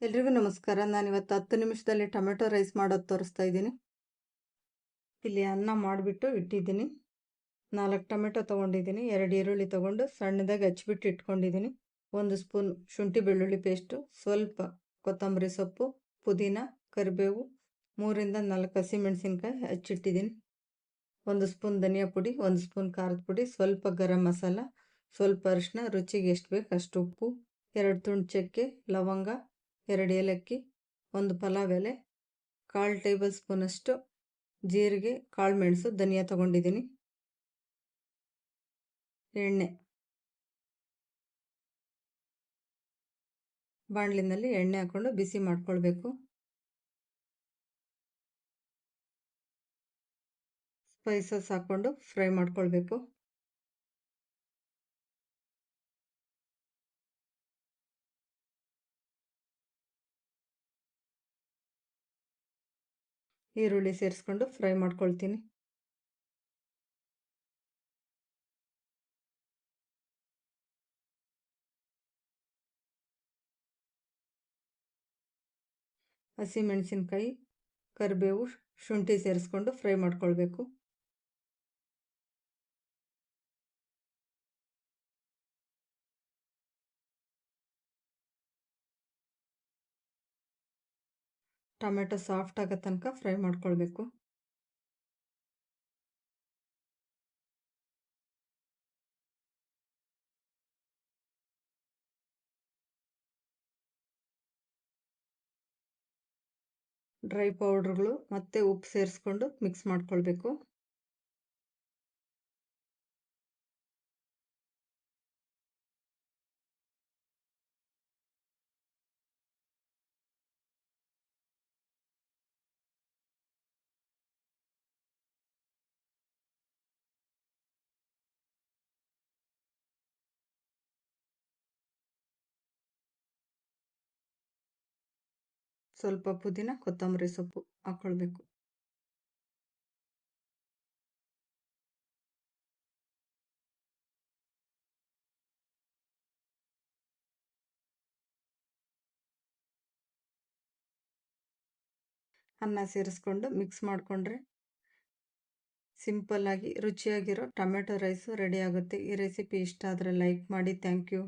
ಎಲ್ರಿಗೂ ನಮಸ್ಕಾರ. ನಾನಿವತ್ತು 10 ನಿಮಿಷದಲ್ಲಿ ಟೊಮೆಟೊ ರೈಸ್ ಮಾಡೋದು ತೋರಿಸ್ತಾ ಇದ್ದೀನಿ. ಇಲ್ಲಿ ಅನ್ನ ಮಾಡಿಬಿಟ್ಟು ಇಟ್ಟಿದ್ದೀನಿ. 4 ಟೊಮೆಟೊ ತೊಗೊಂಡಿದ್ದೀನಿ. 2 ಈರುಳ್ಳಿ ತೊಗೊಂಡು ಸಣ್ಣದಾಗಿ ಹಚ್ಚಿಬಿಟ್ಟು ಇಟ್ಕೊಂಡಿದ್ದೀನಿ. 1 ಸ್ಪೂನ್ ಶುಂಠಿ ಬೆಳ್ಳುಳ್ಳಿ ಪೇಸ್ಟು, ಸ್ವಲ್ಪ ಕೊತ್ತಂಬರಿ ಸೊಪ್ಪು, ಪುದೀನ, ಕರಿಬೇವು, 3 ರಿಂದ 4 ಹಸಿಮೆಣಸಿನ್ಕಾಯಿ ಹಚ್ಚಿಟ್ಟಿದ್ದೀನಿ. 1 ಸ್ಪೂನ್ ಧನಿಯಾ ಪುಡಿ, 1 ಸ್ಪೂನ್ ಖಾರದ ಪುಡಿ, ಸ್ವಲ್ಪ ಗರಂ ಮಸಾಲ, ಸ್ವಲ್ಪ ಅರಿಶಿನ, ರುಚಿಗೆ ಎಷ್ಟು ಬೇಕು ಅಷ್ಟು ಉಪ್ಪು, 2 ತುಂಡು ಚಕ್ಕೆ, ಲವಂಗ, 2 ಏಲಕ್ಕಿ, 1 ಪಲಾವ್ ಎಲೆ, 1/4 ಟೇಬಲ್ ಸ್ಪೂನಷ್ಟು ಜೀರಿಗೆ, ಕಾಳು ಮೆಣಸು, ಧನಿಯಾ ತೊಗೊಂಡಿದ್ದೀನಿ. ಎಣ್ಣೆ, ಬಾಣಲಿನಲ್ಲಿ ಎಣ್ಣೆ ಹಾಕ್ಕೊಂಡು ಬಿಸಿ ಮಾಡ್ಕೊಳ್ಬೇಕು. ಸ್ಪೈಸಸ್ ಹಾಕ್ಕೊಂಡು ಫ್ರೈ ಮಾಡ್ಕೊಳ್ಬೇಕು. ಈರುಳ್ಳಿ ಸೇರಿಸ್ಕೊಂಡು ಫ್ರೈ ಮಾಡ್ಕೊಳ್ತೀನಿ. ಹಸಿಮೆಣಸಿನ್ಕಾಯಿ, ಕರಿಬೇವು, ಶುಂಠಿ ಸೇರಿಸ್ಕೊಂಡು ಫ್ರೈ ಮಾಡ್ಕೊಳ್ಬೇಕು. ಟೊಮೆಟೊ ಸಾಫ್ಟ್ ಆಗೋ ತನಕ ಫ್ರೈ ಮಾಡ್ಕೊಳ್ಬೇಕು. ಡ್ರೈ ಪೌಡ್ರುಗಳು ಮತ್ತು ಉಪ್ಪು ಸೇರಿಸ್ಕೊಂಡು ಮಿಕ್ಸ್ ಮಾಡ್ಕೊಳ್ಬೇಕು. ಸ್ವಲ್ಪ ಪುದೀನ, ಕೊತ್ತಂಬರಿ ಸೊಪ್ಪು ಹಾಕ್ಕೊಳ್ಬೇಕು. ಅನ್ನ ಸೇರಿಸ್ಕೊಂಡು ಮಿಕ್ಸ್ ಮಾಡಿಕೊಂಡ್ರೆ ಸಿಂಪಲ್ಲಾಗಿ ರುಚಿಯಾಗಿರೋ ಟೊಮೆಟೊ ರೈಸು ರೆಡಿ ಆಗುತ್ತೆ. ಈ ರೆಸಿಪಿ ಇಷ್ಟ ಆದರೆ ಲೈಕ್ ಮಾಡಿ. Thank you.